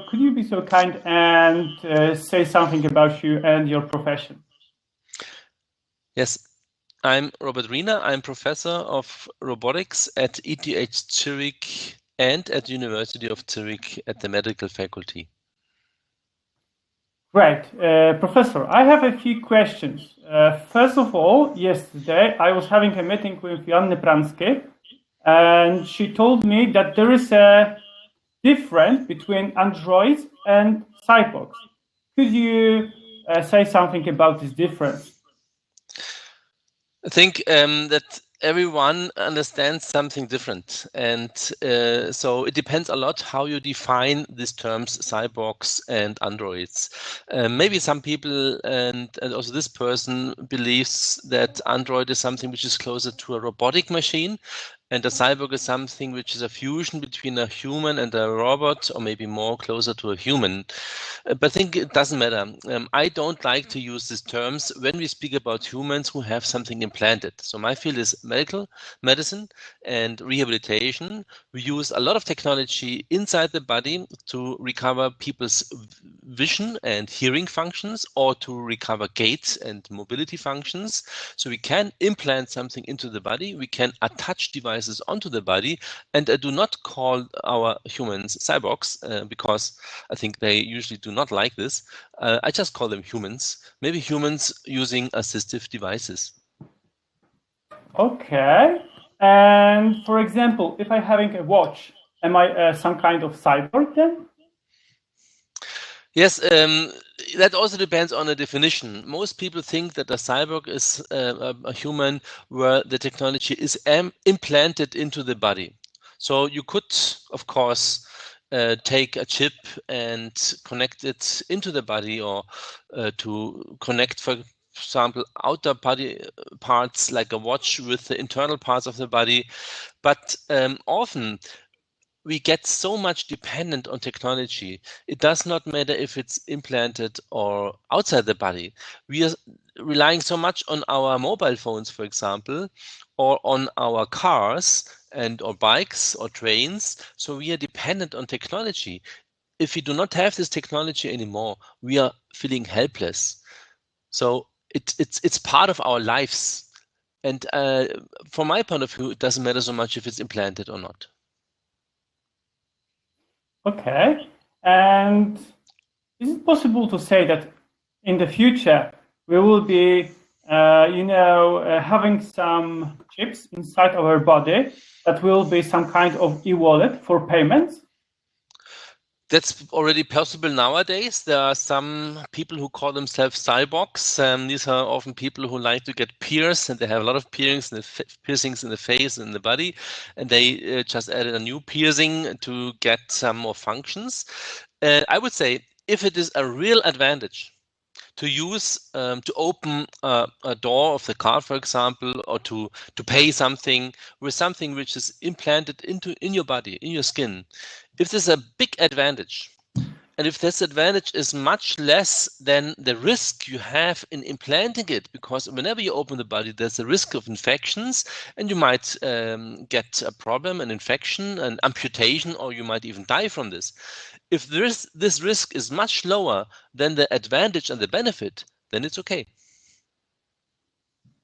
could you be so kind and say something about you and your profession? Yes, I'm Robert Reiner. I'm professor of robotics at ETH Zurich and at the University of Zurich at the medical faculty. Great. Professor, I have a few questions. First of all, yesterday I was having a meeting with Joanny Pramsky, and she told me that there is a difference between androids and cyborgs. Could you say something about this difference? I think that everyone understands something different, and so it depends a lot how you define these terms, cyborgs and androids. Maybe some people and also this person believes that android is something which is closer to a robotic machine, and a cyborg is something which is a fusion between a human and a robot, or maybe more closer to a human. But I think it doesn't matter. I don't like to use these terms when we speak about humans who have something implanted. So my field is medical medicine and rehabilitation. We use a lot of technology inside the body to recover people's vision and hearing functions, or to recover gait and mobility functions. So we can implant something into the body. We can attach devices onto the body, and I do not call our humans cyborgs because I think they usually do not like this. I just call them humans, maybe humans using assistive devices. Okay. And for example, if I'm having a watch, am I some kind of cyborg then? Yes, that also depends on the definition. Most people think that a cyborg is a human where the technology is implanted into the body. So you could, of course, take a chip and connect it into the body, or to connect, for example, outer body parts like a watch with the internal parts of the body. But often we get so much dependent on technology. It does not matter if it's implanted or outside the body. We are relying so much on our mobile phones, for example, or on our cars or bikes or trains. So we are dependent on technology. If we do not have this technology anymore, we are feeling helpless. So it's part of our lives. And from my point of view, it doesn't matter so much if it's implanted or not. Okay. And is it possible to say that in the future we will be, having some chips inside our body that will be some kind of e-wallet for payments? That's already possible nowadays. There are some people who call themselves cyborgs. These are often people who like to get pierced, and they have a lot of piercings in the face and in the body, and they just added a new piercing to get some more functions. I would say if it is a real advantage to use to open a door of the car, for example, or to pay something with something which is implanted in your body, in your skin. If there's a big advantage, and if this advantage is much less than the risk you have in implanting it, because whenever you open the body, there's a risk of infections, and you might get a problem, an infection, an amputation, or you might even die from this. If this risk is much lower than the advantage and the benefit, then it's okay.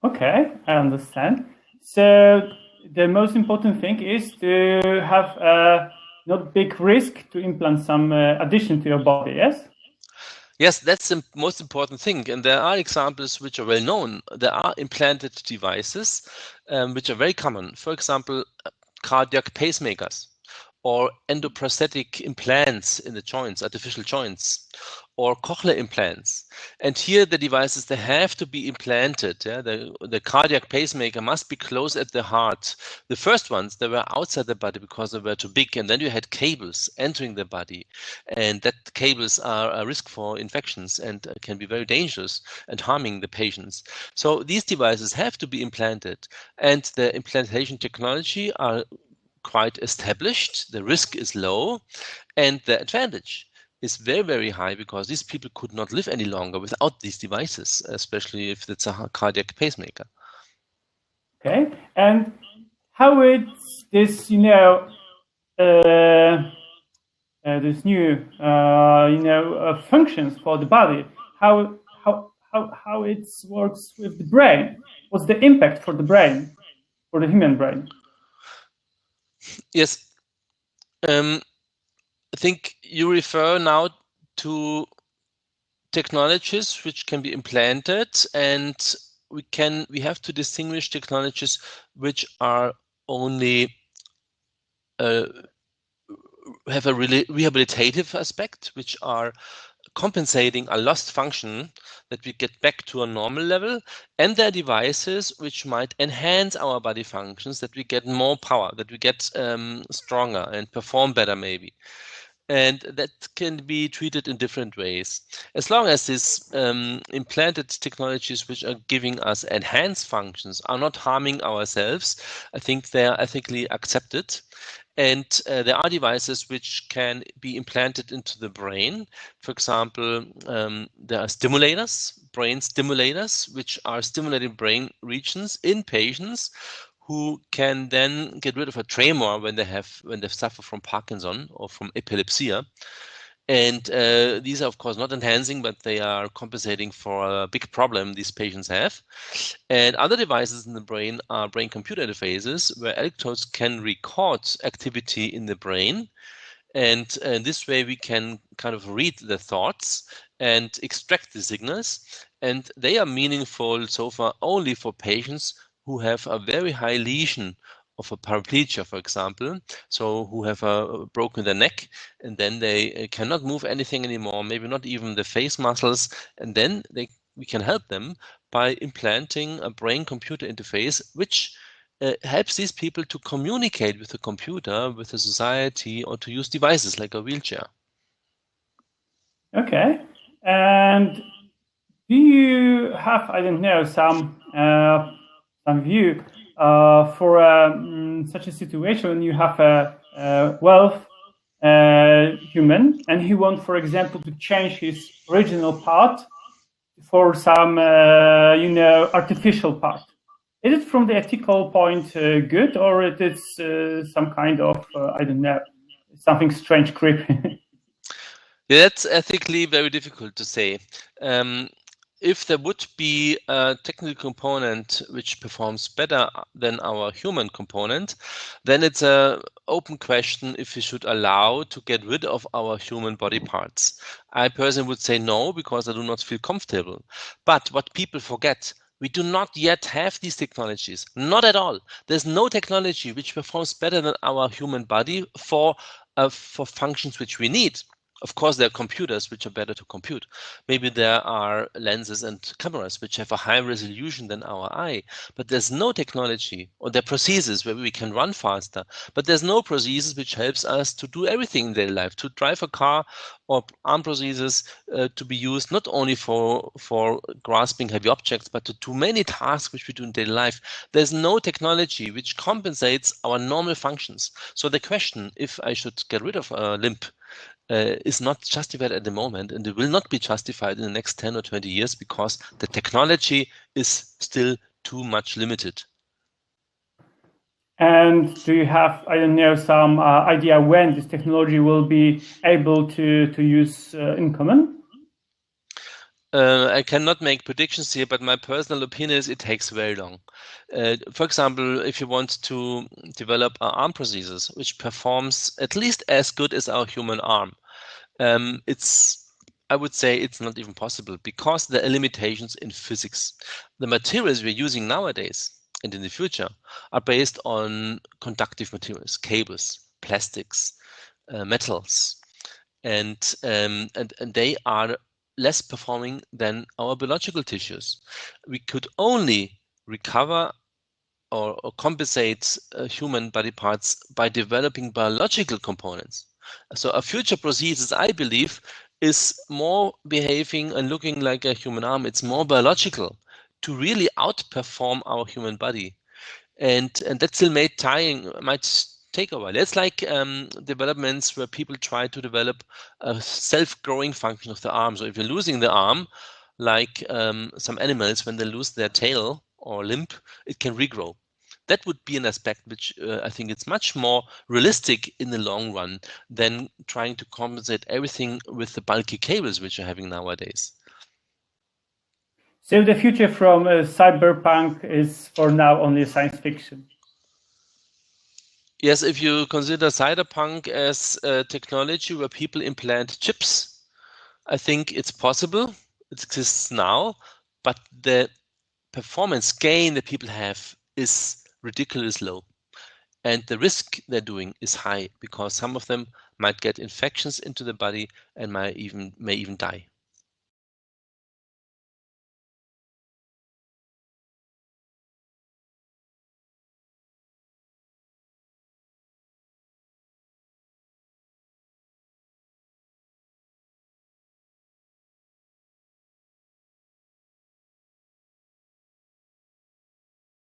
Okay, I understand. So the most important thing is to have a not big risk to implant some addition to your body, yes? Yes, that's the most important thing. And there are examples which are well known. There are implanted devices which are very common. For example, cardiac pacemakers, or endoprosthetic implants in the joints, artificial joints, or cochlear implants. And here the devices, they have to be implanted. Yeah? The cardiac pacemaker must be close at the heart. The first ones, they were outside the body because they were too big, and then you had cables entering the body, and that cables are a risk for infections and can be very dangerous and harming the patients. So these devices have to be implanted, and the implantation technology are quite established. The risk is low, and the advantage is very, very high, because these people could not live any longer without these devices, especially if it's a cardiac pacemaker. Okay, and how it's this, this new functions for the body, how it works with the brain. What's the impact for the brain, for the human brain? Yes, I think you refer now to technologies which can be implanted, and we have to distinguish technologies which are only have a rehabilitative aspect, which are compensating a lost function that we get back to a normal level, and there are devices which might enhance our body functions, that we get more power, that we get stronger and perform better maybe. And that can be treated in different ways. As long as these implanted technologies which are giving us enhanced functions are not harming ourselves, I think they are ethically accepted. And there are devices which can be implanted into the brain. For example, there are stimulators, brain stimulators, which are stimulating brain regions in patients who can then get rid of a tremor when they suffer from Parkinson or from epilepsy. And these are, of course, not enhancing, but they are compensating for a big problem these patients have. And other devices in the brain are brain-computer interfaces, where electrodes can record activity in the brain. And this way we can kind of read the thoughts and extract the signals. And they are meaningful so far only for patients who have a very high lesion of a paraplegia, for example, so who have broken their neck, and then they cannot move anything anymore, maybe not even the face muscles, and then we can help them by implanting a brain-computer interface, which helps these people to communicate with the computer, with the society, or to use devices like a wheelchair. Okay, and do you have, I don't know, some view for such a situation when you have a wealth human and he wants, for example, to change his original part for some, artificial part? Is it from the ethical point good, or it is some kind of, I don't know, something strange, creepy? Yeah, that's ethically very difficult to say. If there would be a technical component which performs better than our human component, then it's an open question if we should allow to get rid of our human body parts. I personally would say no, because I do not feel comfortable. But what people forget, we do not yet have these technologies, not at all. There's no technology which performs better than our human body for functions which we need. Of course, there are computers which are better to compute. Maybe there are lenses and cameras which have a higher resolution than our eye, but there's no technology, or there are prostheses where we can run faster, but there's no prosthesis which helps us to do everything in daily life, to drive a car, or arm prostheses to be used not only for grasping heavy objects, but to do many tasks which we do in daily life. There's no technology which compensates our normal functions. So the question, if I should get rid of a limb, is not justified at the moment, and it will not be justified in the next 10 or 20 years because the technology is still too much limited. And do you have, I don't know, some idea when this technology will be able to use in common? I cannot make predictions here, but my personal opinion is it takes very long. For example, if you want to develop an arm prosthesis which performs at least as good as our human arm, I would say it's not even possible because there are limitations in physics. The materials we're using nowadays and in the future are based on conductive materials, cables, plastics, metals, and they are less performing than our biological tissues. We could only recover or compensate human body parts by developing biological components. So a future prosthesis, I believe, is more behaving and looking like a human arm. It's more biological to really outperform our human body. And that still might take a while. It's like developments where people try to develop a self-growing function of the arm. So if you're losing the arm, like some animals, when they lose their tail or limb, it can regrow. that would be an aspect which I think it's much more realistic in the long run than trying to compensate everything with the bulky cables which you're having nowadays. So the future from cyberpunk is for now only science fiction. Yes, if you consider cyberpunk as a technology where people implant chips, I think it's possible. It exists now, but the performance gain that people have is ridiculously low. And the risk they're doing is high because some of them might get infections into the body and may even die.